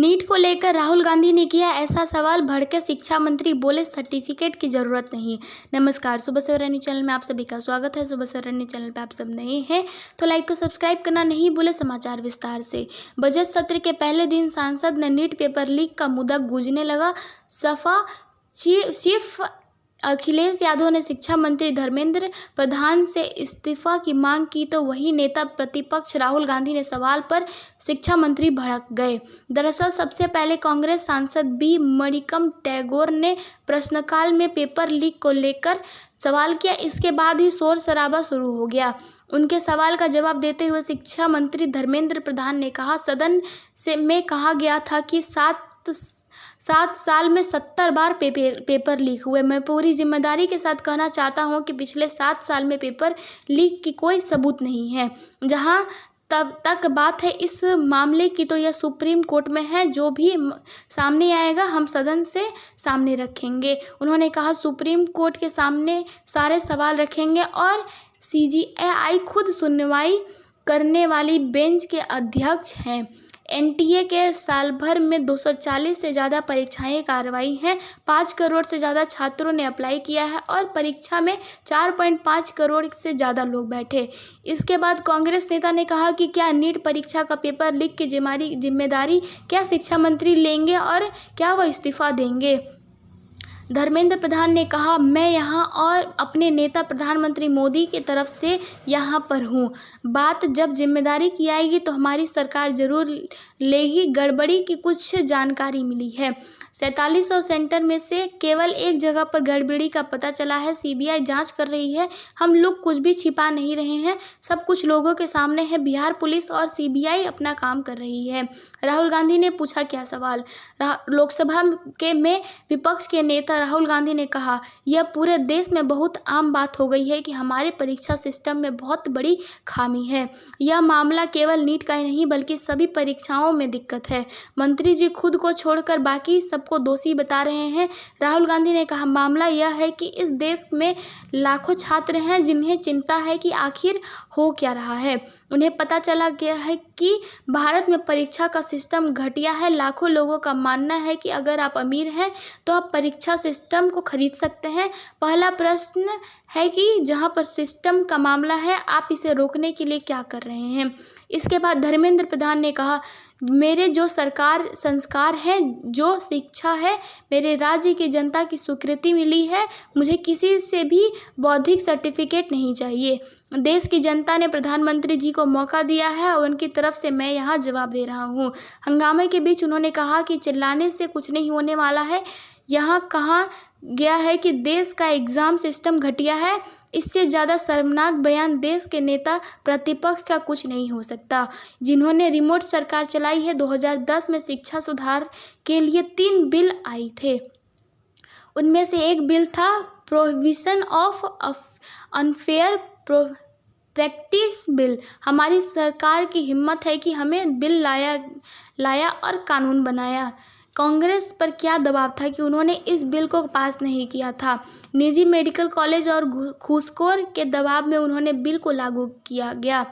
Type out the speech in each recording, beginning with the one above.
NEET को लेकर राहुल गांधी ने किया ऐसा सवाल, भड़के शिक्षा मंत्री, बोले सर्टिफिकेट की जरूरत नहीं। नमस्कार, सुबह सवेरा न्यूज़ चैनल में आप सभी का स्वागत है। सुबह सवेरा न्यूज़ चैनल पे आप सब नए हैं तो लाइक को सब्सक्राइब करना नहीं भूले। समाचार विस्तार से। बजट सत्र के पहले दिन सांसद ने नीट पेपर लीक का मुद्दा गूंजने लगा। सपा चीफ अखिलेश यादव ने शिक्षा मंत्री धर्मेंद्र प्रधान से इस्तीफा की मांग की तो वही नेता प्रतिपक्ष राहुल गांधी ने सवाल पर शिक्षा मंत्री भड़क गए। दरअसल सबसे पहले कांग्रेस सांसद बी मणिकम टैगोर ने प्रश्नकाल में पेपर लीक को लेकर सवाल किया। इसके बाद ही शोर शराबा शुरू हो गया। उनके सवाल का जवाब देते हुए शिक्षा मंत्री धर्मेंद्र प्रधान ने कहा, सदन में कहा गया था कि 7 साल में 70 बार पेपर लीक हुए। मैं पूरी जिम्मेदारी के साथ कहना चाहता हूं कि पिछले 7 साल में पेपर लीक की कोई सबूत नहीं है। जहां तब तक बात है इस मामले की तो यह सुप्रीम कोर्ट में है। जो भी सामने आएगा हम सदन से सामने रखेंगे। उन्होंने कहा, सुप्रीम कोर्ट के सामने सारे सवाल रखेंगे और CJI खुद सुनवाई करने वाली बेंच के अध्यक्ष हैं। NTA के साल भर में 240 से ज़्यादा परीक्षाएं कार्रवाई हैं। 5 करोड़ से ज़्यादा छात्रों ने अप्लाई किया है और परीक्षा में 4.5 करोड़ से ज़्यादा लोग बैठे। इसके बाद कांग्रेस नेता ने कहा कि क्या नीट परीक्षा का पेपर लीक की जिम्मेदारी क्या शिक्षा मंत्री लेंगे और क्या वह इस्तीफा देंगे। धर्मेंद्र प्रधान ने कहा, मैं यहाँ और अपने नेता प्रधानमंत्री मोदी की तरफ से यहाँ पर हूँ। बात जब जिम्मेदारी की आएगी तो हमारी सरकार जरूर लेगी। गड़बड़ी की कुछ जानकारी मिली है। 4700 सेंटर में से केवल एक जगह पर गड़बड़ी का पता चला है। CBI जांच कर रही है। हम लोग कुछ भी छिपा नहीं रहे हैं। सब कुछ लोगों के सामने है। बिहार पुलिस और CBI अपना काम कर रही है। राहुल गांधी ने पूछा क्या सवाल। लोकसभा में विपक्ष के नेता राहुल गांधी ने कहा, यह पूरे देश में बहुत आम बात हो गई है कि हमारे परीक्षा सिस्टम में बहुत बड़ी खामी है। यह मामला केवल नीट का ही नहीं बल्कि सभी परीक्षाओं में दिक्कत है। मंत्री जी खुद को छोड़कर बाकी सबको दोषी बता रहे हैं। राहुल गांधी ने कहा, मामला यह है कि इस देश में लाखों छात्र हैं जिन्हें चिंता है कि आखिर हो क्या रहा है। उन्हें पता चला गया है कि भारत में परीक्षा का सिस्टम घटिया है। लाखों लोगों का मानना है कि अगर आप अमीर हैं तो आप परीक्षा सिस्टम को खरीद सकते हैं। पहला प्रश्न है कि जहां पर सिस्टम का मामला है आप इसे रोकने के लिए क्या कर रहे हैं। इसके बाद धर्मेंद्र प्रधान ने कहा, मेरे जो सरकार संस्कार हैं, जो शिक्षा है, मेरे राज्य की जनता की स्वीकृति मिली है। मुझे किसी से भी बौद्धिक सर्टिफिकेट नहीं चाहिए। देश की जनता ने प्रधानमंत्री जी को मौका दिया है और उनकी तरफ से मैं यहाँ जवाब दे रहा हूँ। हंगामे के बीच उन्होंने कहा कि चिल्लाने से कुछ नहीं होने वाला है। यहाँ कहा गया है कि देश का एग्ज़ाम सिस्टम घटिया है। इससे ज़्यादा शर्मनाक बयान देश के नेता प्रतिपक्ष का कुछ नहीं हो सकता, जिन्होंने रिमोट सरकार चलाई है। 2010 में शिक्षा सुधार के लिए 3 बिल आए थे। उनमें से एक बिल था prohibition of unfair practice bill. हमारी सरकार की हिम्मत है कि हमें बिल लाया और कानून बनाया। कांग्रेस पर क्या दबाव था कि उन्होंने इस बिल को पास नहीं किया था। निजी मेडिकल कॉलेज और घूसखोर के दबाव में उन्होंने बिल को लागू किया गया।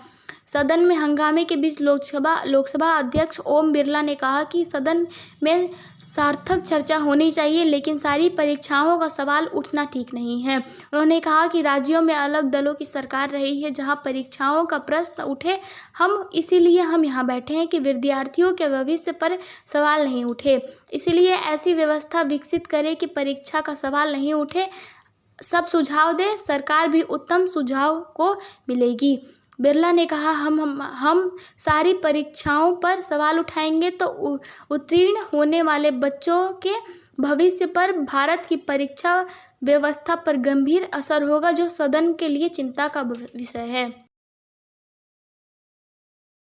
सदन में हंगामे के बीच लोकसभा अध्यक्ष ओम बिरला ने कहा कि सदन में सार्थक चर्चा होनी चाहिए, लेकिन सारी परीक्षाओं का सवाल उठना ठीक नहीं है। उन्होंने कहा कि राज्यों में अलग दलों की सरकार रही है जहां परीक्षाओं का प्रश्न उठे। इसीलिए हम यहाँ बैठे हैं कि विद्यार्थियों के भविष्य पर सवाल नहीं उठे। इसीलिए ऐसी व्यवस्था विकसित करें कि परीक्षा का सवाल नहीं उठे। सब सुझाव दे, सरकार भी उत्तम सुझाव को मिलेगी। बिरला ने कहा, हम सारी परीक्षाओं पर सवाल उठाएंगे तो उत्तीर्ण होने वाले बच्चों के भविष्य पर, भारत की परीक्षा व्यवस्था पर गंभीर असर होगा, जो सदन के लिए चिंता का विषय है।